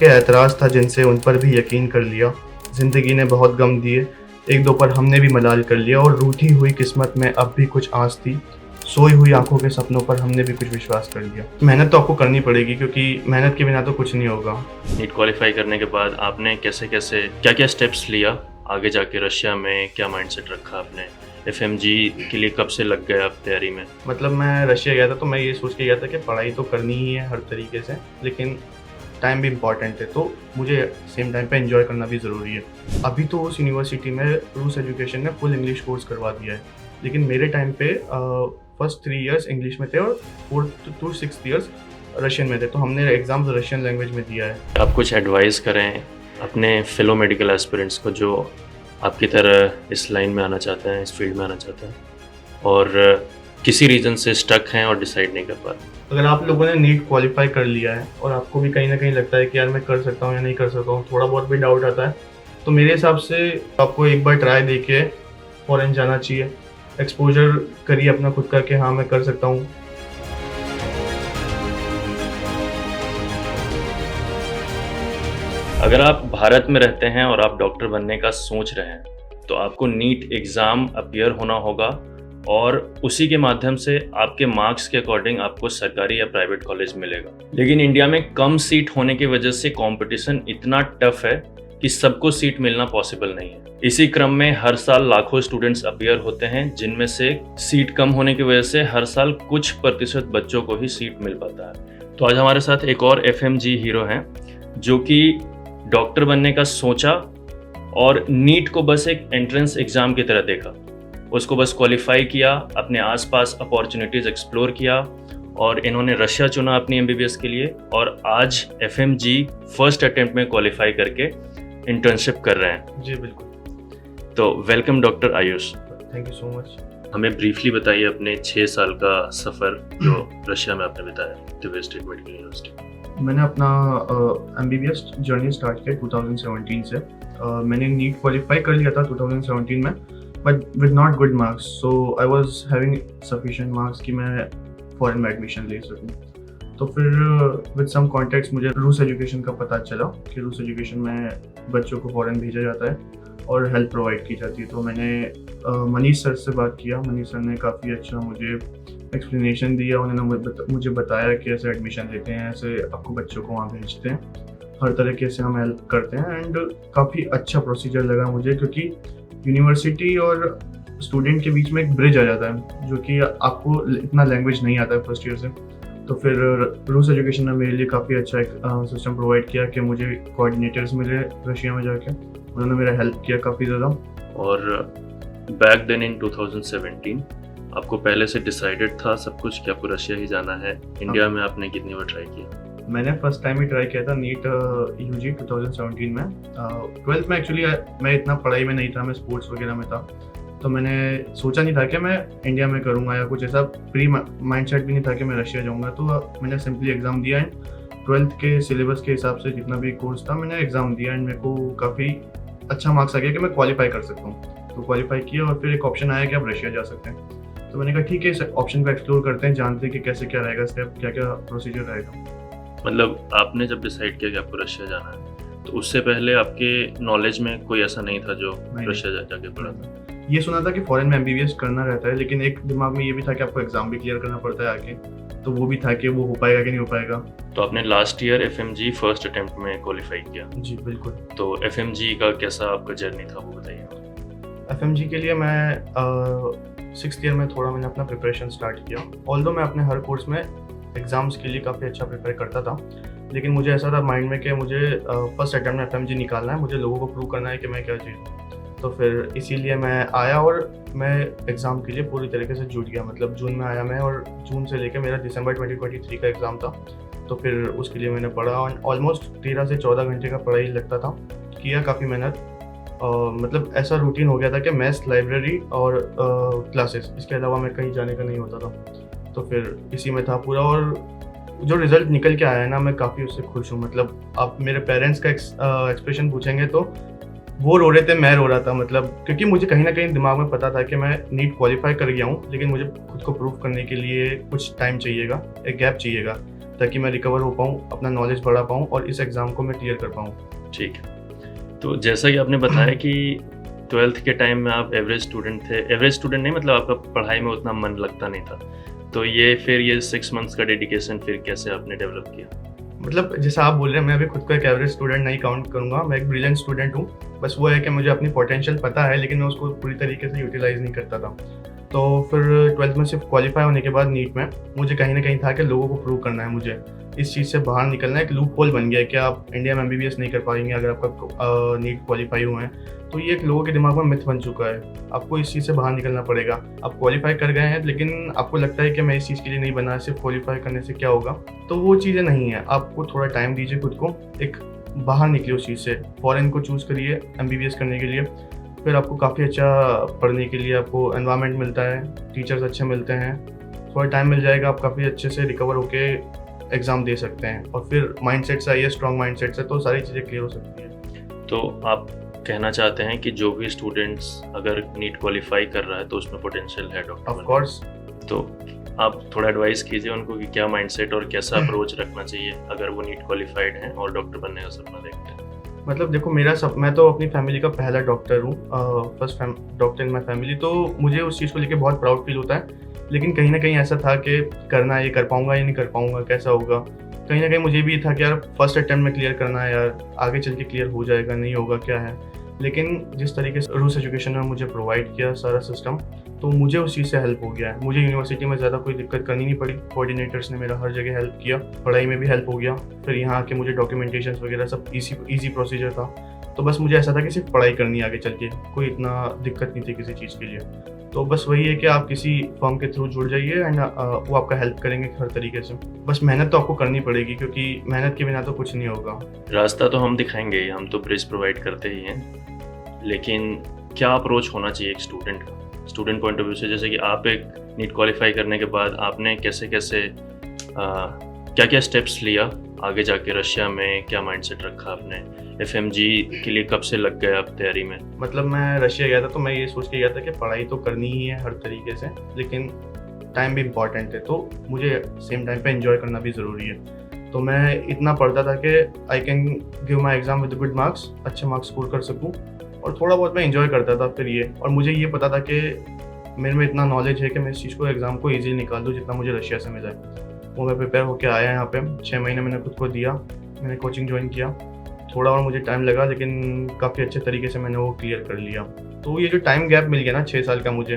के एतराज़ था जिनसे उन पर भी यकीन कर लिया। ज़िंदगी ने बहुत गम दिए, एक दो पर हमने भी मलाल कर लिया और रूठी हुई किस्मत में अब भी कुछ आस थी। सोई हुई आंखों के सपनों पर हमने भी कुछ विश्वास कर लिया। मेहनत तो आपको करनी पड़ेगी क्योंकि मेहनत के बिना तो कुछ नहीं होगा। नीट क्वालिफाई करने के बाद आपने कैसे कैसे क्या क्या स्टेप्स लिया आगे जाके रशिया में, क्या माइंडसेट रखा आपने? एफएमजी के लिए कब से लग गए आप तैयारी में? मतलब मैं रशिया गया था तो मैं ये सोच के गया था कि पढ़ाई तो करनी ही है हर तरीके से, लेकिन टाइम भी इम्पॉर्टेंट है, तो मुझे सेम टाइम पे एंजॉय करना भी ज़रूरी है। अभी तो उस यूनिवर्सिटी में रूस एजुकेशन ने फुल इंग्लिश कोर्स करवा दिया है, लेकिन मेरे टाइम पे फर्स्ट 3 इयर्स इंग्लिश में थे और 4th to 6th years Russian में थे, तो हमने एग्ज़ाम्स रशियन लैंग्वेज में दिया है। आप कुछ एडवाइस करें अपने फेलो मेडिकल एस्पिरेंट्स को जो आपकी तरह इस लाइन में आना चाहते हैं, इस फील्ड में आना चाहते हैं और किसी रीज़न से स्टक हैं और डिसाइड नहीं कर पा रहे? अगर आप लोगों ने नीट क्वालिफाई कर लिया है और आपको भी कहीं ना कहीं लगता है कि यार मैं कर सकता हूँ या नहीं कर सकता हूँ, थोड़ा बहुत भी डाउट आता है, तो मेरे हिसाब से आपको एक बार ट्राई देके फॉरेन जाना चाहिए। एक्सपोजर करिए अपना खुद का कि हाँ मैं कर सकता हूँ। अगर आप भारत में रहते हैं और आप डॉक्टर बनने का सोच रहे हैं तो आपको नीट एग्ज़ाम अपीयर होना होगा और उसी के माध्यम से आपके मार्क्स के अकॉर्डिंग आपको सरकारी या प्राइवेट कॉलेज मिलेगा। लेकिन इंडिया में कम सीट होने की वजह से कंपटीशन इतना टफ है कि सबको सीट मिलना पॉसिबल नहीं है। इसी क्रम में हर साल लाखों स्टूडेंट्स अपीयर होते हैं, जिनमें से सीट कम होने की वजह से हर साल कुछ प्रतिशत बच्चों को ही सीट मिल पाता है। तो आज हमारे साथ एक और एफएमजी हीरो हैं जो कि डॉक्टर बनने का सोचा और नीट को बस एक एंट्रेंस एग्ज़ाम की तरह देखा, उसको बस क्वालिफाई किया, अपने आसपास अपॉर्चुनिटीज़ एक्सप्लोर किया और इन्होंने रशिया चुना अपनी एमबीबीएस के लिए और आज एफएमजी फर्स्ट अटेम्प्ट में क्वालिफाई करके इंटर्नशिप कर रहे हैं। जी बिल्कुल। तो welcome doctor Ayush. Thank you so much. हमें ब्रीफली बताइए अपने 6 साल का सफ़र जो रशिया में आपने बिताया दिव्य स्टेट मेडिकल यूनिवर्सिटी। मैंने अपना एमबीबीएस जर्नी स्टार्ट किया 2017 से। मैंने नीट क्वालिफाई कर लिया था 2017 में, but with not good marks, so I was having sufficient marks कि मैं फॉरेन में एडमिशन ले सकूं। तो फिर विद सम कॉन्टेक्ट्स मुझे रूस एजुकेशन का पता चला कि रूस एजुकेशन में बच्चों को फॉरेन भेजा जाता है और हेल्प प्रोवाइड की जाती है। तो मैंने मनीष सर से बात किया। मनीष सर ने काफ़ी अच्छा मुझे एक्सप्लेनेशन दिया। उन्होंने मुझे बताया कि ऐसे एडमिशन लेते हैं, ऐसे आपको बच्चों को वहाँ भेजते हैं, हर तरीके से हम हेल्प करते हैं। एंड काफ़ी अच्छा प्रोसीजर लगा मुझे, क्योंकि यूनिवर्सिटी और स्टूडेंट के बीच में एक ब्रिज आ जाता है, जो कि आपको इतना लैंग्वेज नहीं आता है फर्स्ट ईयर से। तो फिर रूस एजुकेशन ने मेरे लिए काफ़ी अच्छा एक सिस्टम प्रोवाइड किया कि मुझे कोऑर्डिनेटर्स मिले रशिया में जाके, उन्होंने मेरा हेल्प किया काफ़ी ज़्यादा। और बैक देन इन 2017 आपको पहले से डिसाइडेड था सब कुछ कि आपको रशिया ही जाना है? इंडिया में आपने कितनी बार ट्राई किया? मैंने फर्स्ट टाइम ही ट्राई किया था नीट यूजी 2017 में। 12th में एक्चुअली मैं इतना पढ़ाई में नहीं था, मैं स्पोर्ट्स वगैरह में था, तो मैंने सोचा नहीं था कि मैं इंडिया में करूँगा या कुछ ऐसा प्री माइंडसेट भी नहीं था कि मैं रशिया जाऊँगा। तो मैंने सिंपली एग्ज़ाम दिया एंड 12th के सिलेबस के हिसाब से जितना भी कोर्स था मैंने एग्ज़ाम दिया एंड मेरे को काफ़ी अच्छा मार्क्स आ गया कि मैं क्वालिफाई कर सकता हूँ। तो क्वालिफाई किया और फिर एक ऑप्शन आया कि आप रशिया जा सकते हैं। तो मैंने कहा ठीक है, इस ऑप्शन को एक्सप्लोर करते हैं, जानते हैं कि कैसे क्या रहेगा स्टेप, क्या क्या प्रोसीजर रहेगा। मतलब आपने जब डिसाइड किया कि आपको रशिया जाना है तो उससे पहले आपके नॉलेज में कोई ऐसा नहीं था जो रशिया जाके पढ़ा था? ये सुना था कि फॉरेन में एमबीबीएस करना रहता है, लेकिन एक दिमाग में ये भी था कि आपको एग्जाम भी क्लियर करना पड़ता है आगे, तो वो भी था कि वो हो पाएगा कि नहीं हो पाएगा। तो आपने last year FMG first attempt में क्वालिफाई किया? जी बिल्कुल। तो एफएमजी का कैसा आपका जर्नी था वो बताइए। एफएमजी के लिए मैं 6th ईयर में थोड़ा मैंने अपना प्रिपरेशन स्टार्ट किया। ऑल्दो मैं अपने हर कोर्स में एग्ज़ाम्स के लिए काफ़ी अच्छा प्रिपेयर करता था, लेकिन मुझे ऐसा था माइंड में कि मुझे फर्स्ट अटेम्प्ट में एफएमजी निकालना है, मुझे लोगों को प्रूव करना है कि मैं क्या चीज़ हूँ। तो फिर इसीलिए मैं आया और मैं एग्ज़ाम के लिए पूरी तरीके से जुट गया। मतलब जून में आया मैं और जून से लेकर मेरा दिसंबर 2023 का एग्ज़ाम था। तो फिर उसके लिए मैंने पढ़ा और ऑलमोस्ट 13 से 14 घंटे का पढ़ाई लगता था, किया काफ़ी मेहनत। मतलब ऐसा रूटीन हो गया था कि मैथ्स, लाइब्रेरी और क्लासेस, इसके अलावा मैं कहीं जाने का नहीं होता था। तो फिर इसी में था पूरा और जो रिज़ल्ट निकल के आया है ना, मैं काफ़ी उससे खुश हूँ। मतलब आप मेरे पेरेंट्स का एक्सप्रेशन पूछेंगे तो वो रो रहे थे, मैं रो रहा था। मतलब क्योंकि मुझे कहीं ना कहीं दिमाग में पता था कि मैं नीट क्वालिफाई कर गया हूँ, लेकिन मुझे खुद को प्रूव करने के लिए कुछ टाइम चाहिएगा, एक गैप चाहिएगा। ताकि मैं रिकवर हो पाऊँ, अपना नॉलेज बढ़ा पाऊँ और इस एग्ज़ाम को मैं क्लियर कर पाऊँ। ठीक है। तो जैसा कि आपने बताया कि 12th के टाइम में आप एवरेज स्टूडेंट थे, एवरेज स्टूडेंट नहीं मतलब आपका पढ़ाई में उतना मन लगता नहीं था। तो ये फिर ये 6 मंथ्स का डेडिकेशन फिर कैसे आपने डेवलप किया? मतलब जैसा आप बोल रहे हैं, मैं अभी खुद को एक एवरेज स्टूडेंट नहीं काउंट करूँगा, मैं एक ब्रिलियंट स्टूडेंट हूँ। बस वो है कि मुझे अपनी पोटेंशियल पता है, लेकिन मैं उसको पूरी तरीके से यूटिलाइज़ नहीं करता था। तो फिर 12th में सिर्फ क्वालिफाई होने के बाद नीट में मुझे कहीं न कहीं था कि लोगों को प्रूव करना है मुझे। इस चीज़ से बाहर निकलना है, एक लूप होल बन गया है कि आप इंडिया में एमबीबीएस नहीं कर पाएँगे अगर आपका नीट क्वालिफाई हुए हैं। तो ये एक लोगों के दिमाग में मिथ बन चुका है। आपको इस चीज़ से बाहर निकलना पड़ेगा। आप क्वालिफाई कर गए हैं, लेकिन आपको लगता है कि मैं इस चीज़ के लिए नहीं बना, सिर्फ क्वालिफाई करने से क्या होगा? तो वो चीज़ें नहीं है। आपको थोड़ा टाइम दीजिए खुद को, एक बाहर निकलिए उस चीज़ से। फॉरेन को चूज़ करिए एमबीबीएस करने के लिए। फिर आपको काफ़ी अच्छा पढ़ने के लिए आपको एनवायरनमेंट मिलता है, टीचर्स अच्छे मिलते हैं। थोड़ा टाइम मिल जाएगा, आप काफ़ी अच्छे से रिकवर होके एग्ज़ाम दे सकते हैं। और फिर माइंडसेट से आइए, स्ट्रॉन्ग माइंडसेट से, तो सारी चीज़ें क्लियर हो सकती हैं। तो आप कहना चाहते हैं कि जो भी स्टूडेंट्स अगर नीट क्वालिफाई कर रहा है तो उसमें पोटेंशियल है डॉक्टर ऑफ बनने कोर्स। का। तो आप थोड़ा एडवाइस कीजिए उनको कि क्या माइंडसेट और कैसा अप्रोच रखना चाहिए अगर वो नीट क्वालिफाइड हैं और डॉक्टर बनने का सपना देखते हैं। मतलब देखो, मैं तो अपनी फैमिली का पहला डॉक्टर हूँ, first doctor in my family. तो मुझे उस चीज़ को लेके बहुत प्राउड फील होता है। लेकिन कहीं ना कहीं ऐसा था कि करना है, ये कर पाऊंगा या नहीं कर पाऊंगा, कैसा होगा। कहीं ना कहीं मुझे भी था कि यार फर्स्ट अटेम्प्ट में क्लियर करना है, यार आगे चल के क्लियर हो जाएगा नहीं होगा क्या है। लेकिन जिस तरीके से रूस एजुकेशन ने मुझे प्रोवाइड किया सारा सिस्टम, तो मुझे उस चीज़ से हेल्प हो गया है। मुझे यूनिवर्सिटी में ज़्यादा कोई दिक्कत करनी नहीं पड़ी। कोऑर्डिनेटर्स ने मेरा हर जगह हेल्प किया, पढ़ाई में भी हेल्प हो गया। फिर यहाँ आके मुझे डॉक्यूमेंटेशन वगैरह सब ईजी प्रोसीजर था। तो बस मुझे ऐसा था कि सिर्फ पढ़ाई करनी आगे चल के, कोई इतना दिक्कत नहीं थी किसी चीज़ के लिए। तो बस वही है कि आप किसी फर्म के थ्रू जुड़ जाइए एंड वो आपका हेल्प करेंगे हर तरीके से। बस मेहनत तो आपको करनी पड़ेगी, क्योंकि मेहनत के बिना तो कुछ नहीं होगा। रास्ता तो हम दिखाएंगे, हम तो ब्रिज प्रोवाइड करते ही हैं, लेकिन क्या अप्रोच होना चाहिए एक स्टूडेंट का, स्टूडेंट पॉइंट ऑफ व्यू से? जैसे कि आप एक नीट क्वालिफाई करने के बाद आपने कैसे क्या क्या स्टेप्स लिया आगे जाके रशिया में, क्या माइंडसेट रखा आपने, एफएमजी के लिए कब से लग गए आप तैयारी में? मतलब मैं रशिया गया था तो मैं ये सोच के गया था कि पढ़ाई तो करनी ही है हर तरीके से, लेकिन टाइम भी इम्पॉर्टेंट है। तो मुझे सेम टाइम पे एंजॉय करना भी ज़रूरी है। तो मैं इतना पढ़ता था कि I can give my exam with good marks, अच्छे मार्क्स स्कोर कर सकूँ, और थोड़ा बहुत मैं एंजॉय करता था फिर ये। और मुझे ये पता था कि मेरे में इतना नॉलेज है कि मैं इस चीज़ को एग्ज़ाम को ईजिली निकाल दूँ जितना मुझे रशिया से मिला है। वो मैं प्रिपेयर होकर आया यहाँ पे, 6 महीने मैंने खुद को दिया, मैंने कोचिंग ज्वाइन किया। थोड़ा और मुझे टाइम लगा, लेकिन काफ़ी अच्छे तरीके से मैंने वो क्लियर कर लिया। तो ये जो टाइम गैप मिल गया ना 6 साल का मुझे,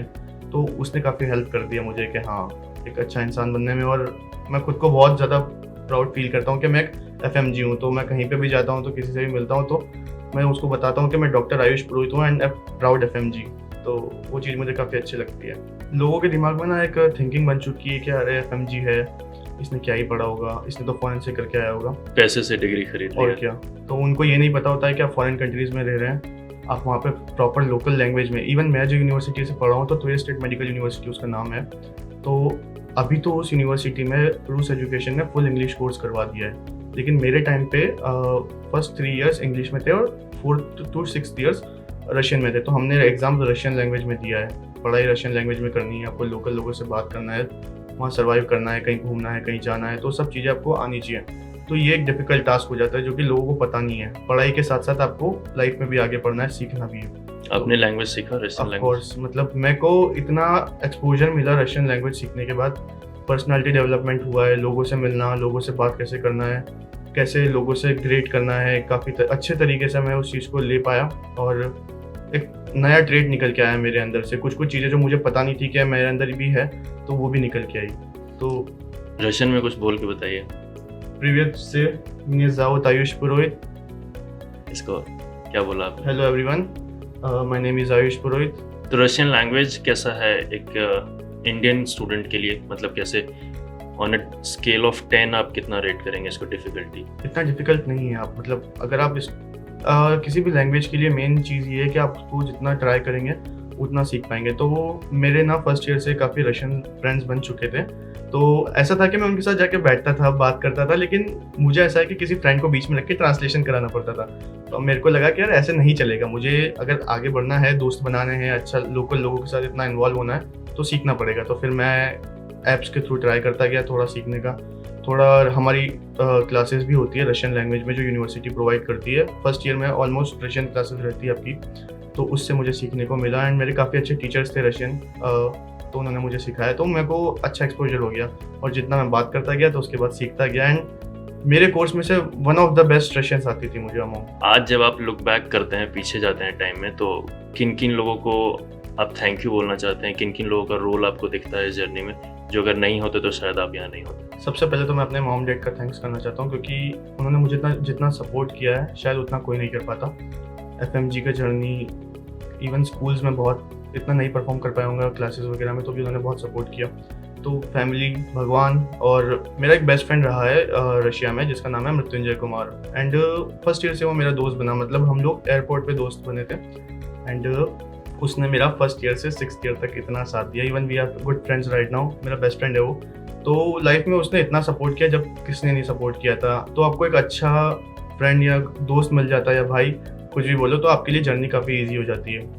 तो उसने काफ़ी हेल्प कर दिया मुझे कि हाँ, एक अच्छा इंसान बनने में। और मैं खुद को बहुत ज़्यादा प्राउड फील करता हूँ कि मैं एक एफएमजी हूँ। तो मैं कहीं पे भी जाता हूँ तो किसी से भी मिलता हूँ तो मैं उसको बताता हूँ कि मैं डॉक्टर आयुष पुरोहित हूँ एंड प्राउड एफएमजी। तो वो चीज़ मुझे काफ़ी अच्छी लगती है। लोगों के दिमाग में ना एक थिंकिंग बन चुकी है कि अरे एफएमजी है, इसने क्या ही पढ़ा होगा, इसने तो फॉरेन से करके आया होगा, पैसे से डिग्री खरीद और लिया। क्या। तो उनको ये नहीं पता होता है कि आप फॉरेन कंट्रीज़ में रह रहे हैं, आप वहाँ पे प्रॉपर लोकल लैंग्वेज में। इवन मैं जो यूनिवर्सिटी से पढ़ा हूँ, तो ट्वेर स्टेट मेडिकल यूनिवर्सिटी उसका नाम है, तो अभी तो उस यूनिवर्सिटी में रूस एजुकेशन ने फुल इंग्लिश कोर्स करवा दिया है। लेकिन मेरे टाइम पे फर्स्ट 3 इयर्स इंग्लिश में थे और 4th to 6th years Russian में थे। तो हमने एग्ज़ाम रशियन लैंग्वेज में दिया है, पढ़ाई रशियन लैंग्वेज में करनी है, आपको लोकल लोगों से बात करना है, वहाँ सर्वाइव करना है, कहीं घूमना है, कहीं जाना है, तो सब चीज़ें आपको आनी चाहिए। तो ये एक डिफ़िकल्ट टास्क हो जाता है जो कि लोगों को पता नहीं है। पढ़ाई के साथ साथ आपको लाइफ में भी आगे पढ़ना है, सीखना भी है। आपने लैंग्वेज सीखा रशियन ऑफ लैंग्वेज? कोर्स, मतलब मेरे को इतना एक्सपोजर मिला रशियन लैंग्वेज सीखने के बाद, पर्सनालिटी डेवलपमेंट हुआ है, लोगों से मिलना, लोगों से बात कैसे करना है, कैसे लोगों से ग्रेट करना है, काफ़ी अच्छे तरीके से मैं उस चीज़ को ले पाया। और एक नया ट्रेड निकल के आया मेरे अंदर से। कुछ चीज़ें जो मुझे पता नहीं थी कि मेरे अंदर भी है, तो वो भी निकल के आई। तो रशियन में कुछ बोल के बताइए। प्रीवियस से mnie zовут आयुष पुरोहित। इसको क्या बोला आपने? Hello everyone, my name is Ayush Purohit. तो रशियन लैंग्वेज कैसा है एक इंडियन स्टूडेंट के लिए, मतलब कैसे ऑन अ स्केल ऑफ 10 आप कितना रेट करेंगे इसको डिफ़िकल्टी? इतना डिफ़िकल्ट नहीं है। आप मतलब अगर आप किसी भी लैंग्वेज के लिए मेन चीज़ ये है कि आप उसको जितना ट्राई करेंगे उतना सीख पाएंगे। तो मेरे ना फर्स्ट ईयर से काफ़ी रशियन फ्रेंड्स बन चुके थे। तो ऐसा था कि मैं उनके साथ जाके बैठता था, बात करता था, लेकिन मुझे ऐसा है कि किसी फ्रेंड को बीच में रख के ट्रांसलेशन कराना पड़ता था। तो मेरे को लगा कि यार ऐसे नहीं चलेगा, मुझे अगर आगे बढ़ना है, दोस्त बनाने हैं, अच्छा लोकल लोगों के साथ इतना इन्वॉल्व होना है, तो सीखना पड़ेगा। तो फिर मैं ऐप्स के थ्रू ट्राई करता गया थोड़ा सीखने का। थोड़ा हमारी क्लासेस भी होती है रशियन लैंग्वेज में जो यूनिवर्सिटी प्रोवाइड करती है। फर्स्ट ईयर में ऑलमोस्ट रशियन क्लासेस रहती है आपकी, तो उससे मुझे सीखने को मिला। एंड मेरे काफ़ी अच्छे टीचर्स थे रशियन, तो उन्होंने मुझे सिखाया, तो मेरे को अच्छा एक्सपोजर हो गया। और जितना मैं बात करता गया तो उसके बाद सीखता गया। एंड मेरे कोर्स में से one of the best Russians आती थी मुझे अमाउंट। आज जब आप लुक बैक करते हैं, पीछे जाते हैं टाइम में, तो किन किन लोगों को आप थैंक यू बोलना चाहते हैं? किन किन लोगों का रोल आपको दिखता है इस जर्नी में, जो अगर नहीं होते तो शायद आप यहाँ नहीं होते? सबसे पहले तो मैं अपने मॉम डैड का थैंक्स करना चाहता हूँ, क्योंकि उन्होंने मुझे जितना सपोर्ट किया है शायद उतना कोई नहीं कर पाता। FMG का जर्नी इवन स्कूल्स में बहुत इतना नहीं परफॉर्म कर पाया होंगे क्लासेस वगैरह में, तो भी उन्होंने बहुत सपोर्ट किया। तो फैमिली, भगवान, और मेरा एक बेस्ट फ्रेंड रहा है रशिया में जिसका नाम है Mrityunjay Kumar. And first year से वो मेरा दोस्त बना, मतलब हम लोग एयरपोर्ट पे दोस्त बने थे। एंड उसने मेरा फर्स्ट ईयर से 6th ईयर तक इतना साथ दिया। Even we are good friends right now, मेरा बेस्ट फ्रेंड है वो। तो लाइफ में उसने इतना सपोर्ट किया जब किसने नहीं सपोर्ट किया था। तो आपको एक अच्छा फ्रेंड या दोस्त मिल जाता है, या भाई कुछ भी बोलो, तो आपके लिए जर्नी काफ़ी ईजी हो जाती है।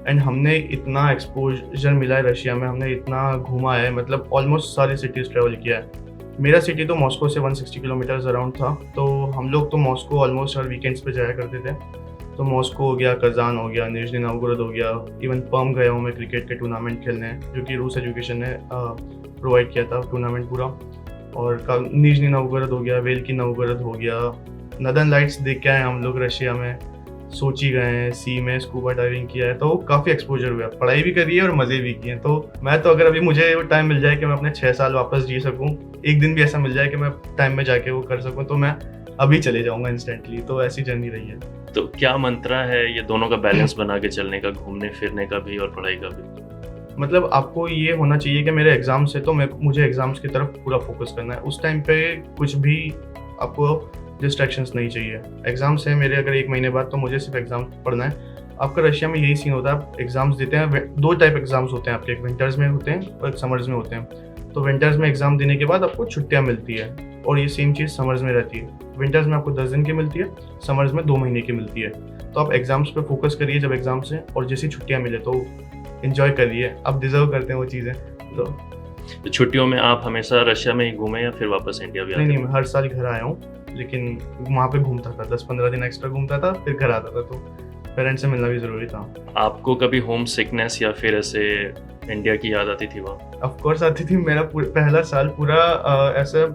एंड हमने इतना एक्सपोजर मिला है रशिया में, हमने इतना घूमा है, मतलब ऑलमोस्ट सारी सिटीज़ ट्रैवल किया है। मेरा सिटी तो मॉस्को से 160 किलोमीटर्स अराउंड था, तो हम लोग तो मॉस्को ऑलमोस्ट हर वीकेंड्स पे जाया करते थे। तो मॉस्को हो गया, कजान हो गया, निजनी नवगोरोद हो गया, इवन पर्म गया हूँ मैं क्रिकेट के टूर्नामेंट खेलने, जो कि रूस एजुकेशन ने प्रोवाइड किया था टूर्नामेंट पूरा। और निजनी नवगोरोद हो गया, वेल्की नवगोरोद हो गया, नदर्न लाइट्स देख के आए हम लोग रशिया में, सोची गए हैं, सी में स्कूबा डाइविंग किया है। तो काफ़ी एक्सपोजर हुआ, पढ़ाई भी करी है और मज़े भी किए हैं। तो मैं तो अगर अभी मुझे वो टाइम मिल जाए कि मैं अपने 6 साल वापस जी सकूँ, एक दिन भी ऐसा मिल जाए कि मैं टाइम में जाके वो कर सकूँ, तो मैं अभी चले जाऊँगा इंस्टेंटली। तो ऐसी जर्नी रही है। तो क्या मंत्रा है ये दोनों का बैलेंस बना के चलने का, घूमने फिरने का भी और पढ़ाई का भी? मतलब आपको ये होना चाहिए कि मेरे एग्ज़ाम्स है तो मुझे एग्ज़ाम्स की तरफ पूरा फोकस करना है। उस टाइम पे कुछ भी आपको डिस्ट्रैक्शंस नहीं चाहिए। एग्ज़ाम्स हैं मेरे अगर 1 महीने बाद, तो मुझे सिर्फ एग्ज़ाम पढ़ना है। आपका रशिया में यही सीन होता है, आप एग्ज़ाम्स देते हैं। 2 टाइप एग्ज़ाम्स होते हैं आपके, एक विंटर्स में होते हैं और एक समर्स में होते हैं। तो विंटर्स में एग्ज़ाम देने के बाद आपको छुट्टियाँ मिलती है, और ये सेम चीज़ समर्स में रहती है। विंटर्स में आपको 10 दिन की मिलती है, समर्स में 2 महीने की मिलती है। तो आप एग्ज़ाम्स पे फोकस करिए जब एग्ज़ाम्स हैं, और जैसी छुट्टियाँ मिले तो इन्जॉय करिए, आप डिज़र्व करते हैं वो चीज़ें। तो छुट्टियों में आप हमेशा रशिया में ही घूमे या फिर वापस इंडिया भी आते? नहीं, मैं हर साल घर आया हूँ, लेकिन वहाँ पे घूमता था, 10-15 दिन एक्स्ट्रा घूमता था, फिर घर आता था। तो पेरेंट्स से मिलना भी ज़रूरी था। आपको कभी होम सिकनेस या फिर ऐसे इंडिया की याद आती थी वहाँ? ऑफ कोर्स आती थी। मेरा पहला साल पूरा ऐसा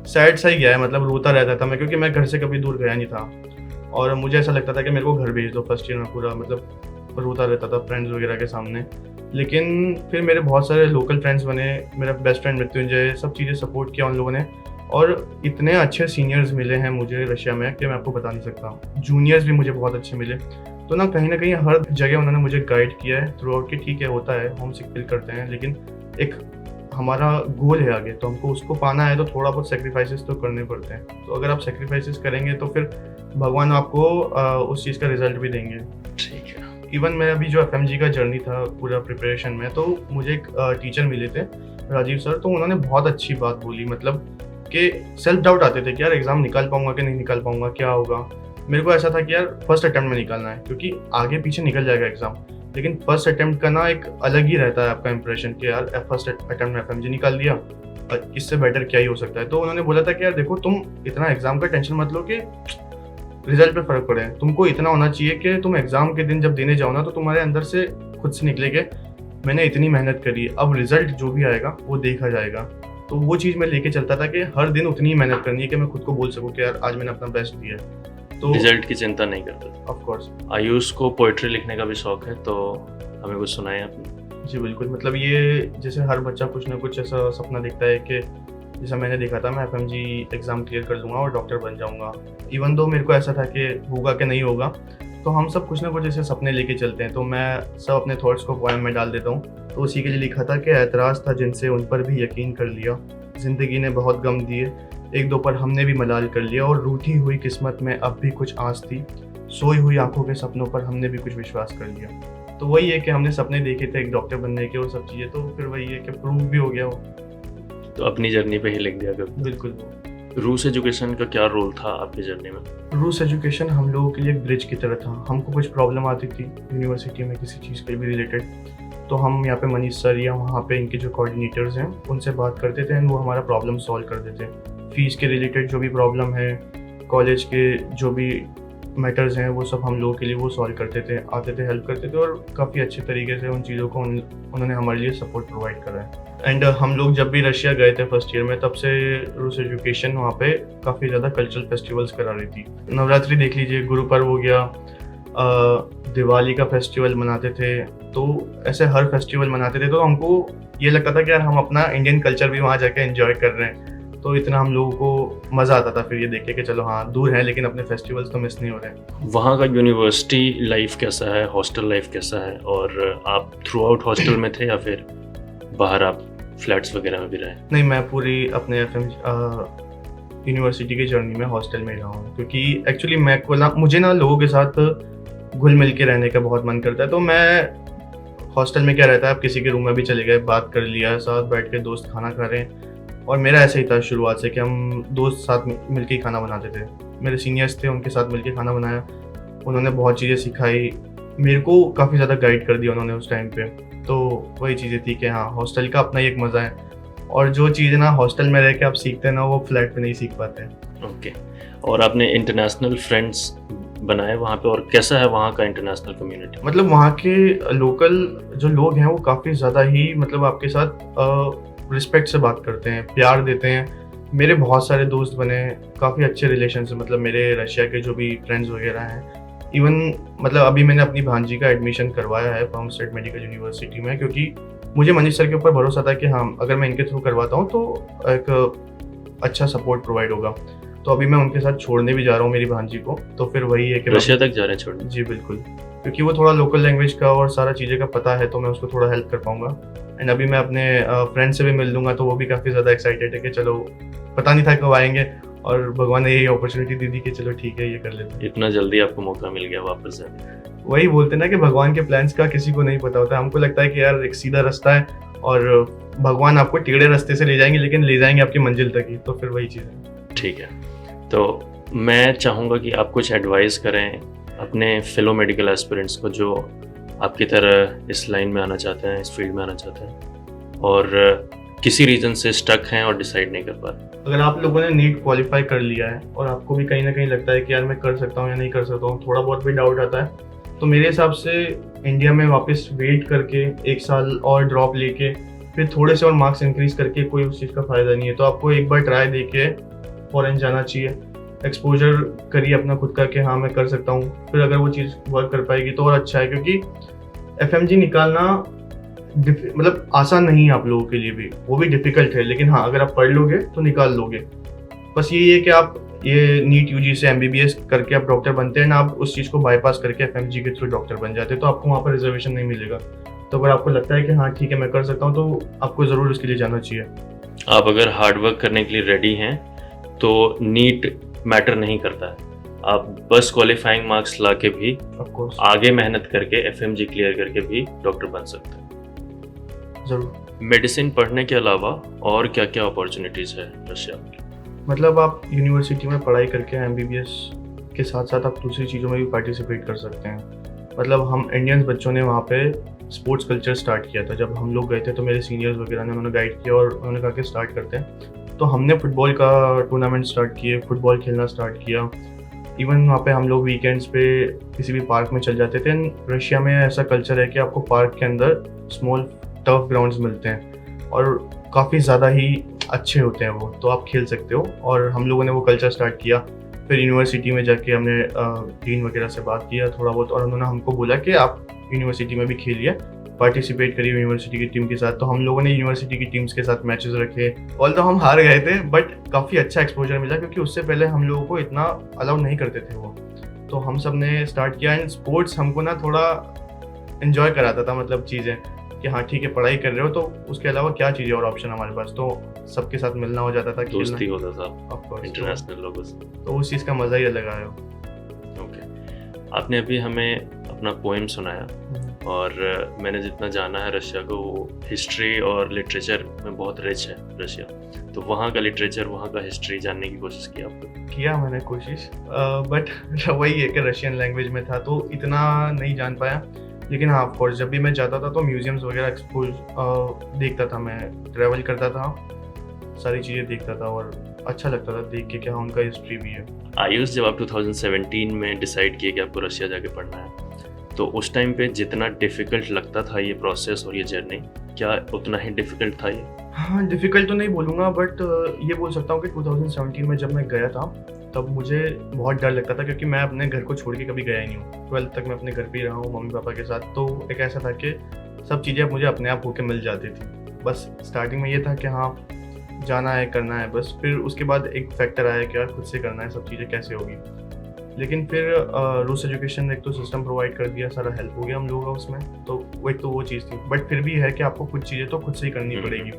सैड सा ही गया है, मतलब रोता रहता था मैं, क्योंकि मैं घर से कभी दूर गया नहीं था। और मुझे ऐसा लगता था कि मेरे को घर भेज दो। फर्स्ट ईयर में पूरा मतलब रोता रहता था फ्रेंड्स वगैरह के सामने। लेकिन फिर मेरे बहुत सारे लोकल फ्रेंड्स बने, मेरा बेस्ट फ्रेंड मृत्युंजय, सब चीज़ें सपोर्ट किया उन लोगों ने। और इतने अच्छे सीनियर्स मिले हैं मुझे रशिया में कि मैं आपको बता नहीं सकता। जूनियर्स भी मुझे बहुत अच्छे मिले। तो ना कहीं हर जगह उन्होंने मुझे गाइड किया है थ्रू आउट कि ठीक है, होता है, होम सिक फील करते हैं, लेकिन एक हमारा गोल है आगे, तो हमको उसको पाना है, तो थोड़ा बहुत सेक्रीफाइसेस तो करने पड़ते हैं। तो अगर आप सेक्रीफाइसेस करेंगे तो फिर भगवान आपको उस चीज़ का रिजल्ट भी देंगे। ठीक है। इवन मेरा अभी जो FMG का जर्नी था पूरा प्रिपरेशन में, तो मुझे एक टीचर मिले थे, राजीव सर। तो उन्होंने बहुत अच्छी बात बोली, मतलब कि सेल्फ डाउट आते थे कि यार एग्ज़ाम निकाल पाऊंगा कि नहीं निकाल पाऊंगा, क्या होगा। मेरे को ऐसा था कि यार फर्स्ट अटेम्प्ट में निकालना है, क्योंकि आगे पीछे निकल जाएगा एग्ज़ाम, लेकिन फर्स्ट अटेम्प्ट का ना एक अलग ही रहता है आपका इंप्रेशन कि यार फर्स्ट अटेम्प्ट में FMG निकाल दिया, इससे बेटर क्या ही हो सकता है। तो उन्होंने बोला था कि यार देखो, तुम इतना एग्ज़ाम का टेंशन मत लो कि रिजल्ट पे फ़र्क पड़े। तुमको इतना होना चाहिए कि तुम एग्ज़ाम के दिन जब देने जाओ ना, तो तुम्हारे अंदर से खुद से निकले कि मैंने इतनी मेहनत करी, अब रिजल्ट जो भी आएगा वो देखा जाएगा। तो वो चीज़ मैं लेके चलता था कि हर दिन उतनी ही मेहनत करनी है कि मैं खुद को बोल सकूँ कि यार आज मैंने अपना बेस्ट दिया है। तो रिजल्ट की चिंता नहीं करते? Of course. आयुष को पोइट्री लिखने का भी शौक है, तो हमें कुछ सुनाएं अपने। जी बिल्कुल। मतलब ये जैसे हर बच्चा कुछ ना कुछ ऐसा सपना देखता है कि जैसा मैंने देखा था, मैं FMG एग्ज़ाम क्लियर कर लूँगा और डॉक्टर बन जाऊँगा। इवन दो मेरे को ऐसा था कि होगा कि नहीं होगा, तो हम सब कुछ ना कुछ ऐसे सपने लेके चलते हैं। तो मैं सब अपने थॉट्स को पोएम में डाल देता हूँ। तो उसी के लिए लिखा था कि ऐतराज़ था जिनसे उन पर भी यकीन कर लिया, ज़िंदगी ने बहुत गम दिए, एक दो पर हमने भी मलाल कर लिया, और रूठी हुई किस्मत में अब भी कुछ आस थी, सोई हुई आंखों के सपनों पर हमने भी कुछ विश्वास कर लिया। तो वही है कि हमने सपने देखे थे एक डॉक्टर बनने के, वो सब चीज़ें, तो फिर वही है कि प्रूव भी हो गया वो। तो अपनी जर्नी पे ही लिख दिया कभी? बिल्कुल। रूस एजुकेशन का क्या रोल था आपकी जर्नी में? रूस एजुकेशन हम लोगों के लिए एक ब्रिज की तरह था। हमको कुछ प्रॉब्लम आती थी यूनिवर्सिटी में किसी चीज़ के भी रिलेटेड, तो हम यहाँ पे मनीष सर या वहाँ पे इनके जो कोऑर्डिनेटर्स हैं उनसे बात करते थे, एंड वो हमारा प्रॉब्लम सॉल्व कर देते। फीस के रिलेटेड जो भी प्रॉब्लम है, कॉलेज के जो भी मैटर्स हैं, वो सब हम लोगों के लिए वो सॉल्व करते थे, आते थे, हेल्प करते थे, और काफ़ी अच्छे तरीके से उन चीज़ों को उन्होंने हमारे लिए सपोर्ट प्रोवाइड करा है। एंड हम लोग जब भी रशिया गए थे फर्स्ट ईयर में, तब से रूस एजुकेशन वहाँ पे काफ़ी ज़्यादा कल्चरल फेस्टिवल्स करा रही थी। नवरात्रि देख लीजिए, गुरु पर्व हो गया, दिवाली का फेस्टिवल मनाते थे, तो ऐसे हर फेस्टिवल मनाते थे। तो हमको ये लगता था कि यार हम अपना इंडियन कल्चर भी वहाँ जाके एंजॉय कर रहे हैं, तो इतना हम लोगों को मज़ा आता था फिर ये देख के कि चलो हाँ दूर है लेकिन अपने फेस्टिवल्स तो मिस नहीं हो रहे। वहाँ का यूनिवर्सिटी लाइफ कैसा है, हॉस्टल लाइफ कैसा है, और आप थ्रू आउट हॉस्टल में थे या फिर बाहर आप फ्लैट्स वगैरह में भी रहे? नहीं, मैं पूरी अपने यूनिवर्सिटी की जर्नी में हॉस्टल में रहा हूँ, क्योंकि एक्चुअली मुझे ना लोगों के साथ घुल मिल के रहने का बहुत मन करता है। तो मैं हॉस्टल में क्या रहता है, आप किसी के रूम में भी चले गए, बात कर लिया, साथ बैठ के दोस्त खाना खा रहे हैं। और मेरा ऐसा ही था शुरुआत से कि हम दोस्त साथ मिल के खाना बनाते थे। मेरे सीनियर्स थे, उनके साथ मिल के खाना बनाया, उन्होंने बहुत चीज़ें सिखाई, मेरे को काफ़ी ज़्यादा गाइड कर दिया उन्होंने उस टाइम पे। तो वही चीज़ें थी कि हाँ, हॉस्टल का अपना ही एक मज़ा है, और जो चीज़ें ना हॉस्टल में रह के आप सीखते हैं ना, वो फ्लैट पे नहीं सीख पाते हैं। ओके। और आपने इंटरनेशनल फ्रेंड्स बनाए वहाँ पे, और कैसा है वहाँ का इंटरनेशनल कम्युनिटी? मतलब वहाँ के लोकल जो लोग हैं वो काफ़ी ज़्यादा ही मतलब आपके साथ रिस्पेक्ट से बात करते हैं, प्यार देते हैं। मेरे बहुत सारे दोस्त बने, काफ़ी अच्छे रिलेशन से, मतलब मेरे रशिया के जो भी फ्रेंड्स वगैरह हैं। इवन मतलब अभी मैंने अपनी भांजी का एडमिशन करवाया है पर्म स्टेट मेडिकल यूनिवर्सिटी में, क्योंकि मुझे मनीष सर के ऊपर भरोसा था कि हाँ अगर मैं इनके थ्रू करवाता हूँ तो एक अच्छा सपोर्ट प्रोवाइड होगा। तो अभी मैं उनके साथ छोड़ने भी जा रहा हूँ मेरी भांजी को, तो फिर वही है कि रशिया तक जा रहे हैं छोड़ने? जी बिल्कुल, क्योंकि वो थोड़ा लोकल लैंग्वेज का और सारा चीज़ें का पता है, तो मैं उसको थोड़ा हेल्प कर पाऊंगा। एंड अभी मैं अपने फ्रेंड से भी मिल लूँगा, तो वो भी काफ़ी ज़्यादा एक्साइटेड है कि चलो, पता नहीं था कब आएंगे, और भगवान ने यही अपॉर्चुनिटी दे दी कि चलो ठीक है ये कर लेते हैं। इतना जल्दी आपको मौका मिल गया वापस जाने? वही बोलते ना कि भगवान के प्लान्स का किसी को नहीं पता होता। हमको लगता है कि यार एक सीधा रास्ता है और भगवान आपको टेढ़े रास्ते से ले जाएंगे, लेकिन ले जाएंगे आपकी मंजिल तक ही, तो फिर वही चीज़ है। ठीक है, तो मैं चाहूँगा कि आप कुछ एडवाइस करें अपने फेलो मेडिकल एस्पिरेंट्स को जो आपकी तरह इस लाइन में आना चाहते हैं, इस फील्ड में आना चाहते हैं, और किसी रीज़न से स्टक हैं और डिसाइड नहीं कर पा रहे। अगर आप लोगों ने नीट क्वालिफाई कर लिया है और आपको भी कहीं ना कहीं लगता है कि यार मैं कर सकता हूँ या नहीं कर सकता हूँ, थोड़ा बहुत भी डाउट आता है, तो मेरे हिसाब से इंडिया में वापस वेट करके 1 साल और ड्रॉप लेके फिर थोड़े से और मार्क्स इंक्रीज करके कोई उस चीज़ का फ़ायदा नहीं है। तो आपको एक बार ट्राई दे के फॉरेन जाना चाहिए, एक्सपोजर करिए अपना खुद का कि हाँ मैं कर सकता हूँ। फिर अगर वो चीज़ वर्क कर पाएगी तो और अच्छा है, क्योंकि FMG निकालना मतलब आसान नहीं है आप लोगों के लिए भी, वो भी डिफ़िकल्ट है, लेकिन हाँ अगर आप पढ़ लोगे तो निकाल लोगे। बस यही है कि आप ये नीट UG से MBBS करके आप डॉक्टर बनते हैं ना, आप उस चीज़ को बाईपास करके FMG के थ्रू डॉक्टर बन जाते हैं, तो आपको वहाँ पर रिजर्वेशन नहीं मिलेगा। तो अगर आपको लगता है कि हाँ ठीक है मैं कर सकता हूँ, तो आपको ज़रूर उसके लिए जाना चाहिए। आप अगर हार्ड वर्क करने के लिए रेडी हैं तो नीट मैटर नहीं करता है, आप बस क्वालिफाइंग मार्क्स ला के भी आगे मेहनत करके FMG क्लियर करके भी डॉक्टर बन सकते हैं। ज़रूर। मेडिसिन पढ़ने के अलावा और क्या क्या अपॉर्चुनिटीज़ है रशिया में? मतलब आप यूनिवर्सिटी में पढ़ाई करके MBBS के साथ साथ आप दूसरी चीज़ों में भी पार्टिसिपेट कर सकते हैं। मतलब हम इंडियंस बच्चों ने वहाँ पे स्पोर्ट्स कल्चर स्टार्ट किया था। जब हम लोग गए थे तो मेरे सीनियर्स वगैरह ने उन्होंने गाइड किया और उन्होंने कहा कि स्टार्ट करते हैं। तो हमने फुटबॉल का टूर्नामेंट स्टार्ट किए, फुटबॉल खेलना स्टार्ट किया। इवन वहाँ पे हम लोग वीकेंड्स पे किसी भी पार्क में चल जाते थे। रशिया में ऐसा कल्चर है कि आपको पार्क के अंदर स्मॉल टर्फ ग्राउंड्स मिलते हैं और काफ़ी ज़्यादा ही अच्छे होते हैं वो, तो आप खेल सकते हो। और हम लोगों ने वो कल्चर स्टार्ट किया। फिर यूनिवर्सिटी में जाके हमने डीन वगैरह से बात किया थोड़ा बहुत, और उन्होंने हमको बोला कि आप यूनिवर्सिटी में भी खेलिए, पार्टिसिपेट करिए यूनिवर्सिटी की टीम के साथ। तो हम लोगों ने यूनिवर्सिटी की टीम्स के साथ मैचेस रखे। ऑल तो हम हार गए थे, बट काफ़ी अच्छा एक्सपोजर मिला, क्योंकि उससे पहले हम लोगों को इतना अलाउ नहीं करते थे वो। तो हम सब ने स्टार्ट किया। एंड स्पोर्ट्स हमको ना थोड़ा इन्जॉय कराता था, मतलब चीज़ें कि हाँ ठीक है पढ़ाई कर रहे हो तो उसके अलावा क्या चीज़ें और ऑप्शन हमारे पास, तो सबके साथ मिलना हो जाता था, दोस्ती होता था ऑफ कोर्स इंटरनेशनल लोगों से, तो उस चीज़ का मज़ा ही अलग आया। ओके, आपने अभी हमें अपना पोएम सुनाया, और मैंने जितना जाना है रशिया को, वो हिस्ट्री और लिटरेचर में बहुत रिच है रशिया। तो वहाँ का लिटरेचर, वहाँ का हिस्ट्री जानने की कोशिश की आपने? किया मैंने कोशिश, बट वही है कि रशियन लैंग्वेज में था तो इतना नहीं जान पाया। लेकिन हाँ ऑफ कोर्स जब भी मैं जाता था तो म्यूजियम्स वगैरह एक्सपोज देखता था, मैं ट्रैवल करता था सारी चीज़ें देखता था और अच्छा लगता था देख के कि हाँ उनका हिस्ट्री भी है। आयुष, जब आप 2017 में डिसाइड किए कि आपको रशिया जाके पढ़ना है, तो उस टाइम पे जितना डिफ़िकल्ट लगता था ये प्रोसेस और ये जर्नी, क्या उतना ही डिफ़िकल्ट था ये? हाँ, डिफ़िकल्ट तो नहीं बोलूँगा बट ये बोल सकता हूँ कि 2017 में जब मैं गया था, तब मुझे बहुत डर लगता था क्योंकि मैं अपने घर को छोड़ के कभी गया ही नहीं हूँ। 12th तक मैं अपने घर पे ही रहा हूँ मम्मी-पापा के साथ, तो एक ऐसा था कि सब चीज़ें मुझे अपने आप होके मिल जाती थी। बस स्टार्टिंग में ये था कि हाँ, जाना है, करना है बस। फिर उसके बाद एक फैक्टर आया कि यार खुद से करना है, सब चीज़ें कैसे होगी। लेकिन फिर रूस एजुकेशन ने एक तो सिस्टम प्रोवाइड कर दिया, सारा हेल्प हो गया हम लोगों का उसमें, तो वो एक तो वो चीज़ थी। बट फिर भी है कि आपको कुछ चीज़ें तो खुद से ही करनी पड़ेगी।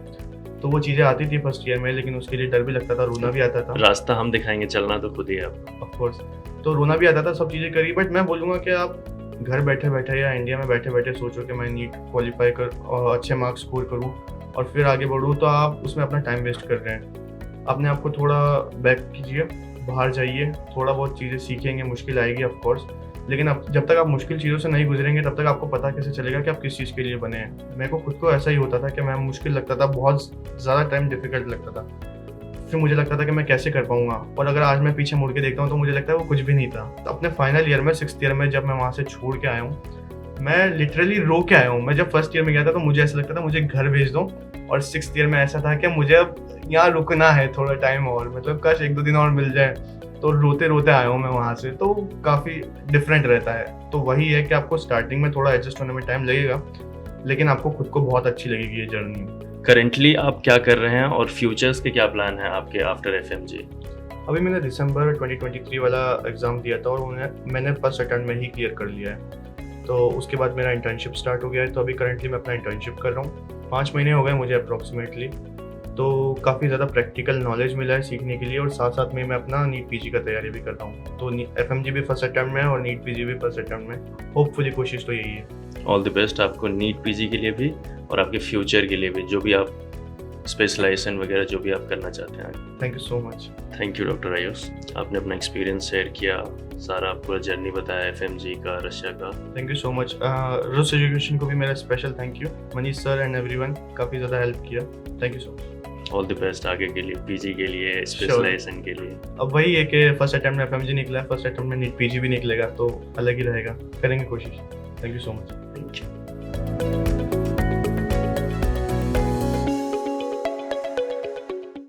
तो वो चीज़ें आती थी फर्स्ट ईयर में, लेकिन उसके लिए डर भी लगता था, रोना भी आता था। रास्ता हम दिखाएंगे, चलना तो खुद ही है आपको। ऑफ कोर्स, तो रोना भी आता था, सब चीज़ें करी। बट मैं बोलूँगा कि आप घर बैठे-बैठे या इंडिया में बैठे-बैठे सोचो कि मैं नीट क्वालिफाई कर और अच्छे मार्क्स स्कोर करूँ और फिर आगे बढ़ूँ, तो आप उसमें अपना टाइम वेस्ट कर रहे हैं। अपने आप को थोड़ा बैक कीजिए, बाहर जाइए, थोड़ा बहुत चीज़ें सीखेंगे, मुश्किल आएगी ऑफ कोर्स, लेकिन अब जब तक आप मुश्किल चीज़ों से नहीं गुजरेंगे तब तक आपको पता कैसे चलेगा कि आप किस चीज़ के लिए बने हैं। मेरे को खुद को ऐसा ही होता था कि मैं मुश्किल लगता था, बहुत ज़्यादा टाइम डिफ़िकल्ट लगता था। फिर मुझे लगता था कि मैं कैसे कर पाऊँगा, और अगर आज मैं पीछे मुड़ के देखता हूँ तो मुझे लगता है वो कुछ भी नहीं था। तो अपने फाइनल ईयर में 6th ईयर में जब मैं वहाँ से छोड़ के आया हूँ, मैं लिटरली रो के आया हूँ। मैं जब फर्स्ट ईयर में गया था तो मुझे ऐसा लगता था मुझे घर भेज दो, और 6th ईयर में ऐसा था कि मुझे अब यहाँ रुकना है थोड़ा टाइम और, मतलब काश 1-2 दिन और मिल जाए। तो रोते-रोते आया हूँ मैं वहाँ से, तो काफ़ी डिफरेंट रहता है। तो वही है कि आपको स्टार्टिंग में थोड़ा एडजस्ट होने में टाइम लगेगा, लेकिन आपको खुद को बहुत अच्छी लगेगी ये जर्नी। करेंटली आप क्या कर रहे हैं और फ्यूचर्स के क्या प्लान हैं आपके आफ्टर FMG? अभी मैंने दिसंबर 2023 वाला एग्ज़ाम दिया था और मैंने फर्स्ट अटेम्प्ट में ही क्लियर कर लिया है। तो उसके बाद मेरा इंटर्नशिप स्टार्ट हो गया है, तो अभी करंटली मैं अपना इंटर्नशिप कर रहा हूँ। 5 महीने हो गए मुझे अप्रॉक्सीमेटली, तो काफ़ी ज़्यादा प्रैक्टिकल नॉलेज मिला है सीखने के लिए, और साथ साथ में मैं अपना नीट पीजी का तैयारी भी करता हूँ। तो FMG भी फर्स्ट अटेम्प्ट में है और नीट पीजी भी फर्स्ट अटेम्प्ट में। होपफुली कोशिश तो यही है। ऑल द बेस्ट आपको नीट पीजी के लिए भी और आपके फ्यूचर के लिए भी, जो भी आप स्पेशलाइजेशन वगैरह जो भी आप करना चाहते हैं। Thank you so much. Thank you doctor Ayush, आपने अपना एक्सपीरियंस शेयर किया, सारा पूरा जर्नी बताया FMG का, रशिया का। Thank you so much. रूस एजुकेशन को भी मेरा special thank you, Manish sir and everyone, काफ़ी ज़्यादा हेल्प किया। Thank you so much. All the best आगे के लिए, पीजी के लिए, स्पेशलाइजेशन के लिए। अब वही है कि फर्स्ट अटेम्प्ट में FMG निकला है, फर्स्ट अटेम्प्ट में नीट पीजी भी निकलेगा, तो अलग ही रहेगा, करेंगे कोशिश। Thank you so much. Thank you.